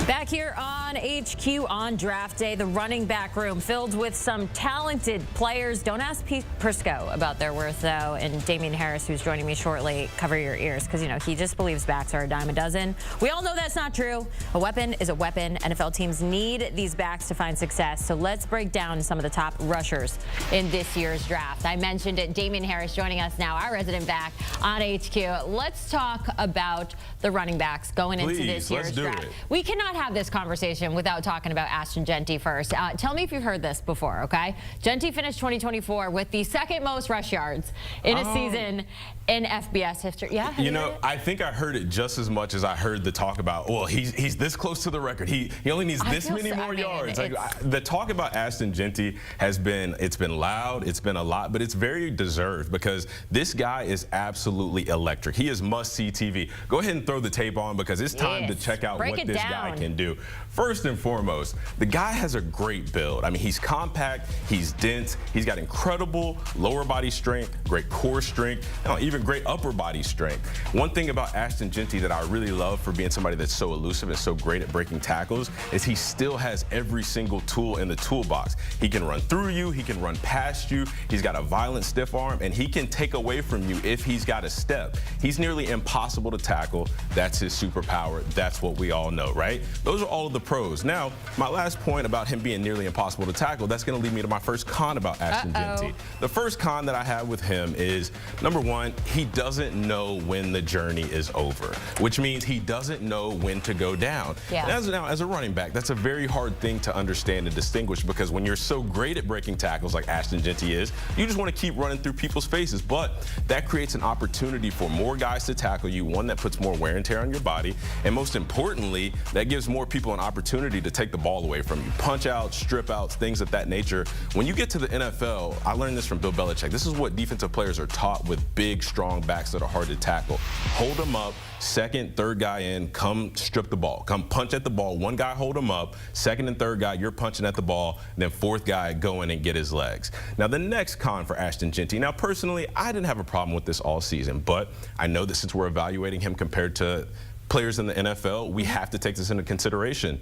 Back here on HQ on draft day, the running back room filled with some talented players. Don't ask Pete Prisco about their worth, though. And Damien Harris, who's joining me shortly, cover your ears, because, you know, he just believes backs are a dime a dozen. We all know that's not true. A weapon is a weapon. NFL teams need these backs to find success. So let's break down some of the top rushers in this year's draft. I mentioned it. Damien Harris joining us now, our resident back on HQ. Let's talk about the running backs going into this year's draft. We cannot have this conversation without talking about Ashton Jeanty first. Tell me if you've heard this before, okay? Jeanty finished 2024 with the second most rush yards in a season in FBS history. Yeah, you know, I think I heard it just as much as I heard the talk about, well, he's this close to the record. He only needs this many more yards. Like, the talk about Ashton Jeanty has been, it's been loud, it's been a lot, but it's very deserved because this guy is absolutely electric. He is must-see TV. Go ahead and throw the tape on because it's time to check out what this guy can do. First and foremost, the guy has a great build. I mean, he's compact, he's dense, he's got incredible lower body strength, great core strength, even great upper body strength. One thing about Ashton Jeanty that I really love for being somebody that's so elusive and so great at breaking tackles is he still has every single tool in the toolbox. He can run through you, he can run past you, he's got a violent stiff arm, and he can take away from you if he's got a step. He's nearly impossible to tackle. That's his superpower. That's what we all know, right? Those are all of the pros. Now, my last point about him being nearly impossible to tackle, that's going to lead me to my first con about Ashton Jeanty. The first con that I have with him is, number one, he doesn't know when the journey is over, which means he doesn't know when to go down. Yeah. Now, as a running back, that's a very hard thing to understand and distinguish because when you're so great at breaking tackles like Ashton Jeanty is, you just want to keep running through people's faces. But that creates an opportunity for more guys to tackle you, one that puts more wear and tear on your body, and most importantly, that gives more people an opportunity to take the ball away from you. Punch outs, strip outs, things of that nature. When you get to the NFL, I learned this from Bill Belichick. This is what defensive players are taught with big, strong backs that are hard to tackle. Hold them up, second, third guy in, come strip the ball. Come punch at the ball. One guy hold him up, second and third guy, you're punching at the ball, and then fourth guy go in and get his legs. Now, the next con for Ashton Jeanty. Now, personally, I didn't have a problem with this all season, but I know that since we're evaluating him compared to players in the NFL, we have to take this into consideration.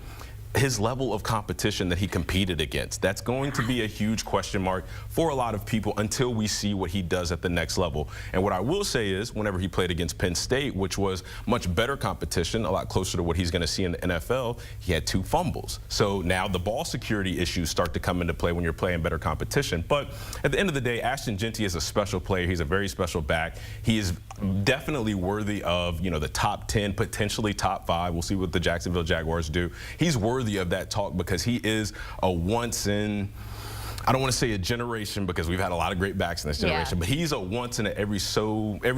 His level of competition that he competed against, that's going to be a huge question mark for a lot of people until we see what he does at the next level. And what I will say is, whenever he played against Penn State, which was much better competition, a lot closer to what he's going to see in the NFL, he had 2 fumbles. So now the ball security issues start to come into play when you're playing better competition. But at the end of the day, Ashton Jeanty is a special player. He's a very special back. He is definitely worthy of, you know, the top 10, potentially top 5. We'll see what the Jacksonville Jaguars do. He's worthy of that talk because he is a once in, I don't want to say a generation because we've had a lot of great backs in this generation, but he's a once in every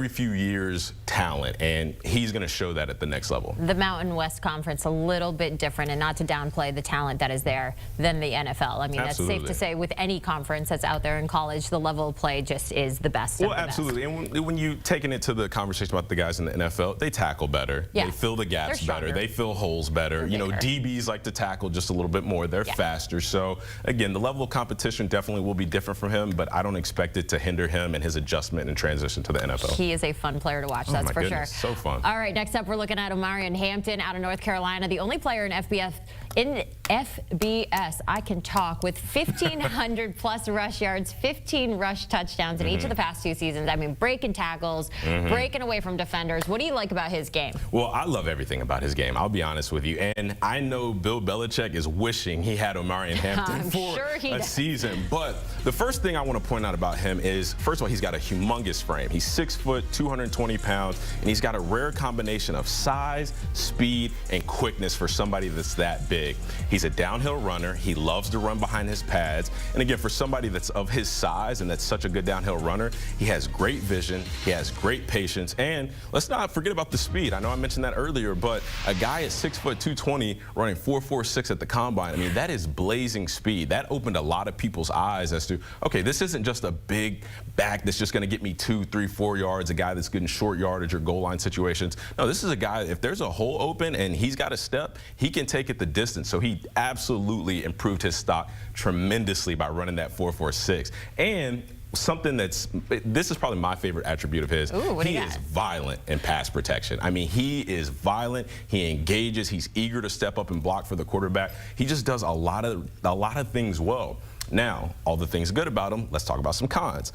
few years talent, and he's going to show that at the next level. The Mountain West Conference a little bit different, and not to downplay the talent that is there than the NFL. I mean, that's safe to say with any conference that's out there in college, the level of play just is the best. Well, absolutely. And when you taking it to the conversation about the guys in the NFL, they tackle better. They fill the gaps better. They fill holes better. You know, DBs like to tackle just a little bit more. They're faster. So again, the level of competition definitely will be different from him, but I don't expect it to hinder him and his adjustment and transition to the NFL. He is a fun player to watch, that's for sure. So fun. All right, next up we're looking at Omarion Hampton out of North Carolina, the only player in FBS, I can talk, with 1,500 plus rush yards, 15 rush touchdowns in each of the past 2 seasons. I mean, breaking tackles, breaking away from defenders. What do you like about his game? Well, I love everything about his game, I'll be honest with you. And I know Bill Belichick is wishing he had Omarion Hampton for a season. But the first thing I want to point out about him is, first of all, he's got a humongous frame. He's 6 foot, 220 pounds, and he's got a rare combination of size, speed, and quickness for somebody that's that big. He's a downhill runner. He loves to run behind his pads. And again, for somebody that's of his size and that's such a good downhill runner, he has great vision, he has great patience, and let's not forget about the speed. I know I mentioned that earlier, but a guy at 6 foot, 220 running 4.46 at the combine, I mean, that is blazing speed. That opened a lot of people's eyes as to, okay, this isn't just a big back that's just going to get me 2, 3, 4 yards, a guy that's good in short yardage or goal line situations. No, this is a guy, if there's a hole open and he's got a step, he can take it the distance. So he absolutely improved his stock tremendously by running that 4.46. And something this is probably my favorite attribute of his. Ooh, what do you got? He is violent in pass protection. I mean, he is violent. He engages. He's eager to step up and block for the quarterback. He just does a lot of things well. Now, all the things good about him, let's talk about some cons.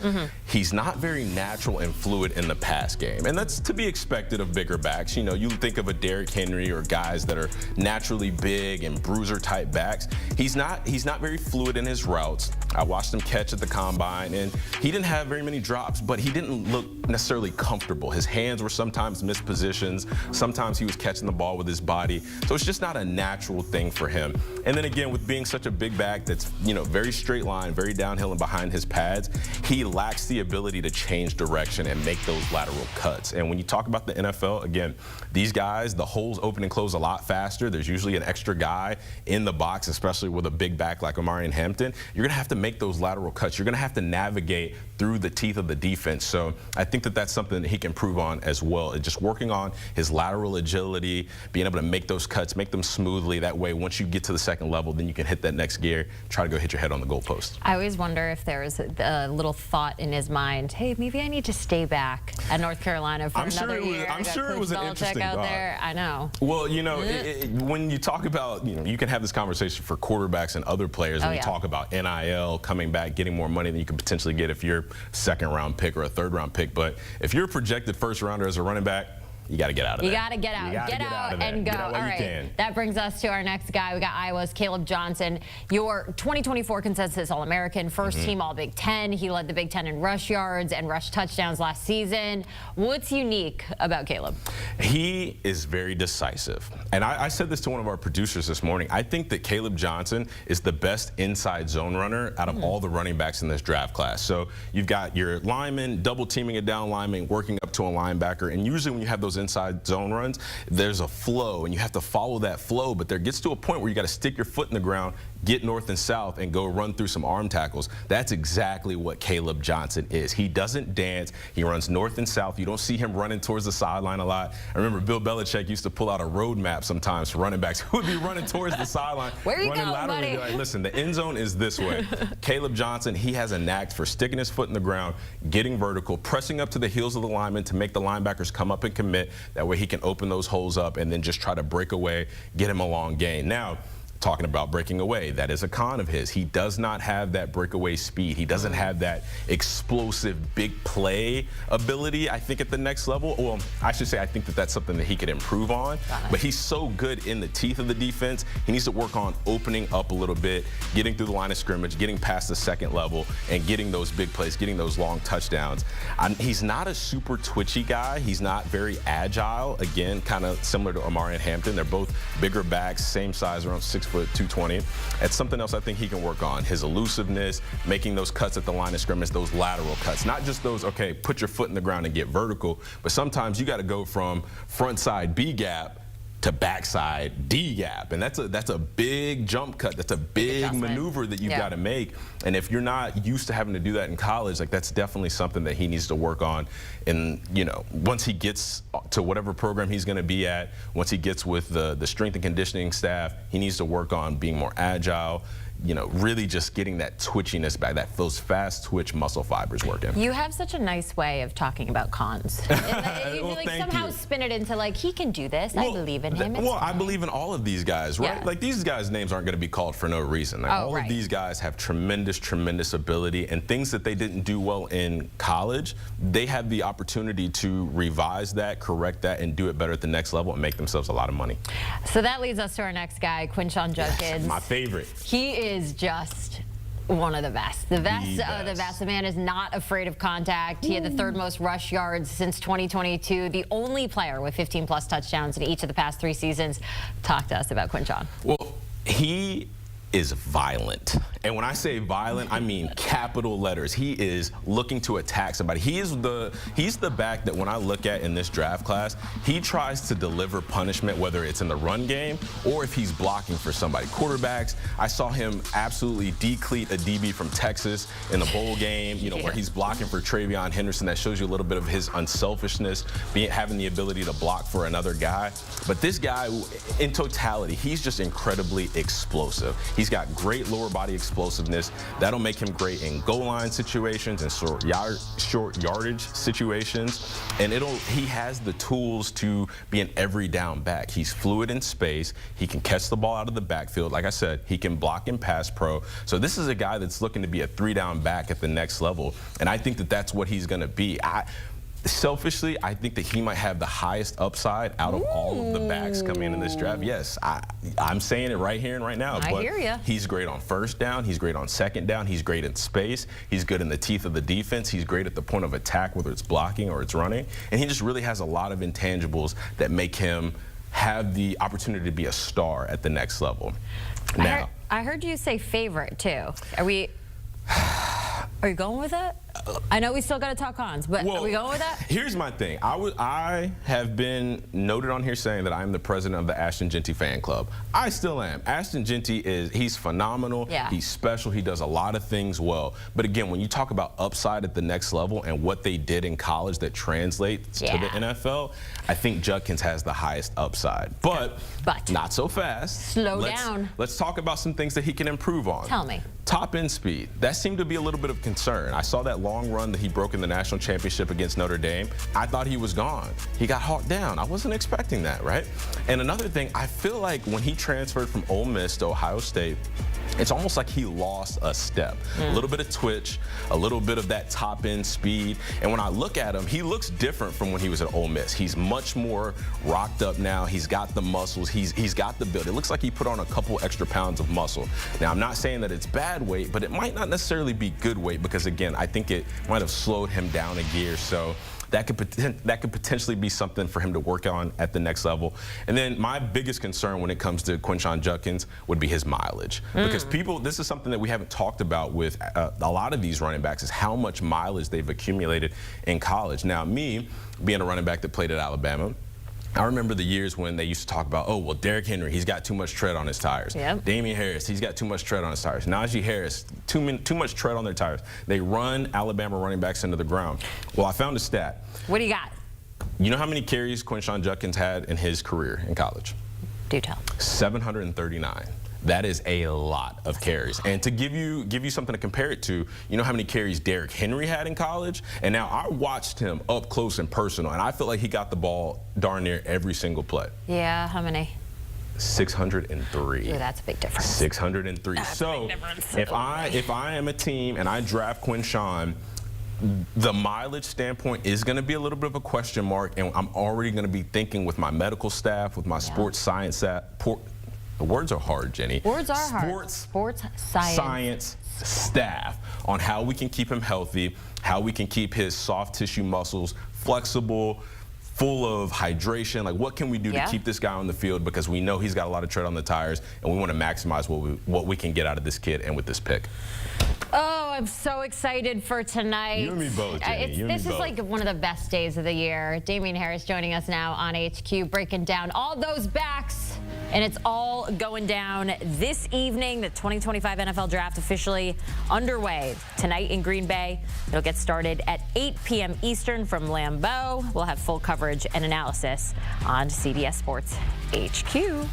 He's not very natural and fluid in the pass game, and that's to be expected of bigger backs. You know, you think of a Derrick Henry or guys that are naturally big and bruiser-type backs. He's not very fluid in his routes. I watched him catch at the combine, and he didn't have very many drops, but he didn't look necessarily comfortable. His hands were sometimes missed positions. Sometimes he was catching the ball with his body, so it's just not a natural thing for him. And then again, with being such a big back that's, you know, very straight line, very downhill and behind his pads, he lacks the ability to change direction and make those lateral cuts. And when you talk about the NFL, again, these guys, the holes open and close a lot faster. There's usually an extra guy in the box, especially with a big back like Omarion Hampton. You're going to have to make those lateral cuts. You're going to have to navigate through the teeth of the defense. So I think that that's something that he can improve on as well. It's just working on his lateral agility, being able to make those cuts, make them smoothly. That way, once you get to the second level, then you can hit that next gear, try to go hit your head on the goalpost. I always wonder if there's a little thought in his mind, hey, maybe I need to stay back at North Carolina for another year. I'm sure it was an interesting thought. There. I know. Well, you know, when you talk about, you know, you can have this conversation for quarterbacks and other players when you talk about NIL, coming back, getting more money than you could potentially get if you're second-round pick or a third-round pick. But if you're a projected first-rounder as a running back, you got to get out of there. You got to get out. Get out and go. All right. That brings us to our next guy. We got Iowa's Kaleb Johnson, your 2024 consensus All-American, first team All-Big Ten. He led the Big Ten in rush yards and rush touchdowns last season. What's unique about Kaleb? He is very decisive. And I said this to one of our producers this morning. I think that Kaleb Johnson is the best inside zone runner out of all the running backs in this draft class. So you've got your lineman double teaming a down lineman, working up to a linebacker. And usually when you have those inside zone runs, there's a flow and you have to follow that flow, but there gets to a point where you got to stick your foot in the ground, get north and south, and go run through some arm tackles. That's exactly what Kaleb Johnson is. He doesn't dance. He runs north and south. You don't see him running towards the sideline a lot. I remember Bill Belichick used to pull out a road map sometimes for running backs who would be running towards the sideline. Where you running going, laterally. buddy? Like, listen, the end zone is this way. Kaleb Johnson, he has a knack for sticking his foot in the ground, getting vertical, pressing up to the heels of the lineman to make the linebackers come up and commit. That way he can open those holes up and then just try to break away, get him a long gain. Now, talking about breaking away, that is a con of his. He does not have that breakaway speed. He doesn't have that explosive big play ability, I think, at the next level. Well, I should say I think that that's something that he could improve on. But he's so good in the teeth of the defense. He needs to work on opening up a little bit, getting through the line of scrimmage, getting past the second level, and getting those big plays, getting those long touchdowns. He's not a super twitchy guy. He's not very agile. Again, kind of similar to Omarion Hampton. They're both bigger backs, same size, around 6'2", 220. That's something else I think he can work on. His elusiveness, making those cuts at the line of scrimmage, those lateral cuts. Not just those, okay, put your foot in the ground and get vertical, but sometimes you got to go from front side B gap to backside D gap, and that's a big jump cut. That's a big maneuver that you've got to make. And if you're not used to having to do that in college, like, that's definitely something that he needs to work on. And you know, once he gets to whatever program he's going to be at, once he gets with the strength and conditioning staff, he needs to work on being more agile. You know, really just getting that twitchiness back, those fast twitch muscle fibers working. You have such a nice way of talking about cons. You well, like somehow spin it into like, he can do this. Well, I believe in him. Well, I believe in all of these guys, right? Like, these guys' names aren't going to be called for no reason. Like, all of these guys have tremendous ability, and things that they didn't do well in college, they have the opportunity to revise that, correct that, and do it better at the next level and make themselves a lot of money. So that leads us to our next guy, Quinshon Judkins. My favorite. He is just one of the best. The best of the best. The man is not afraid of contact. He had the third most rush yards since 2022. The only player with 15+ touchdowns in each of the past 3 seasons. Talk to us about Quinshon. Well, he is violent. And when I say violent, I mean capital letters. He is looking to attack somebody. He's the back that when I look at in this draft class, he tries to deliver punishment, whether it's in the run game or if he's blocking for somebody. Quarterbacks, I saw him absolutely decleat a DB from Texas in the bowl game, you know, where he's blocking for Travion Henderson. That shows you a little bit of his unselfishness, having the ability to block for another guy. But this guy, in totality, he's just incredibly explosive. He's got great lower body explosiveness. That'll make him great in goal line situations and short yardage situations. And he has the tools to be an every down back. He's fluid in space. He can catch the ball out of the backfield. Like I said, he can block and pass pro. So this is a guy that's looking to be a 3-down back at the next level. And I think that that's what he's going to be. Selfishly, I think that he might have the highest upside out of all of the backs coming in this draft. Yes, I'm saying it right here and right now. I hear ya. He's great on first down. He's great on second down. He's great in space. He's good in the teeth of the defense. He's great at the point of attack, whether it's blocking or it's running. And he just really has a lot of intangibles that make him have the opportunity to be a star at the next level. Now, I heard you say favorite, too. Are you going with it? I know we still got to talk cons, but are we going with that? Here's my thing. I have been noted on here saying that I'm the president of the Ashton Jeanty fan club. I still am. Ashton Jeanty he's phenomenal. Yeah. He's special. He does a lot of things well. But again, when you talk about upside at the next level and what they did in college that translates to the NFL, I think Judkins has the highest upside. But not so fast. Slow down. Let's talk about some things that he can improve on. Tell me. Top end speed. That seemed to be a little bit of concern. I saw that long run that he broke in the national championship against Notre Dame. I thought he was gone. He got hawked down. I wasn't expecting that, right? And another thing, I feel like when he transferred from Ole Miss to Ohio State, it's almost like he lost a step. A little bit of twitch, a little bit of that top end speed. And when I look at him, he looks different from when he was at Ole Miss. He's much more rocked up now. He's got the muscles. He's got the build. It looks like he put on a couple extra pounds of muscle. Now, I'm not saying that it's bad weight, but it might not necessarily be good weight because, again, I think it might have slowed him down a gear. So that could potentially be something for him to work on at the next level. And then my biggest concern when it comes to Quinshon Judkins would be his mileage. Because this is something that we haven't talked about with a lot of these running backs is how much mileage they've accumulated in college. Now, me, being a running back that played at Alabama, I remember the years when they used to talk about, oh, well, Derrick Henry, he's got too much tread on his tires. Yep. Damien Harris, he's got too much tread on his tires. Najee Harris, too much tread on their tires. They run Alabama running backs into the ground. Well, I found a stat. What do you got? You know how many carries Quinshon Judkins had in his career in college? Do tell. 739. That is a lot of carries. And to give you something to compare it to, you know how many carries Derrick Henry had in college? And now I watched him up close and personal, and I feel like he got the ball darn near every single play. Yeah, how many? 603. Ooh, that's a big difference. 603. That's so a big difference. if I am a team and I draft Quinshon, the mileage standpoint is going to be a little bit of a question mark, and I'm already going to be thinking with my medical staff, with my sports science staff. The words are hard, Jenny. Words are hard. Sports science staff on how we can keep him healthy, how we can keep his soft tissue muscles flexible, full of hydration. Like, what can we do to keep this guy on the field? Because we know he's got a lot of tread on the tires, and we want to maximize what we can get out of this kid and with this pick. Oh, I'm so excited for tonight. You and me both, Jenny. This is like one of the best days of the year. Damien Harris joining us now on HQ, breaking down all those backs. And it's all going down this evening. The 2025 NFL Draft officially underway tonight in Green Bay. It'll get started at 8 p.m. Eastern from Lambeau. We'll have full coverage and analysis on CBS Sports HQ.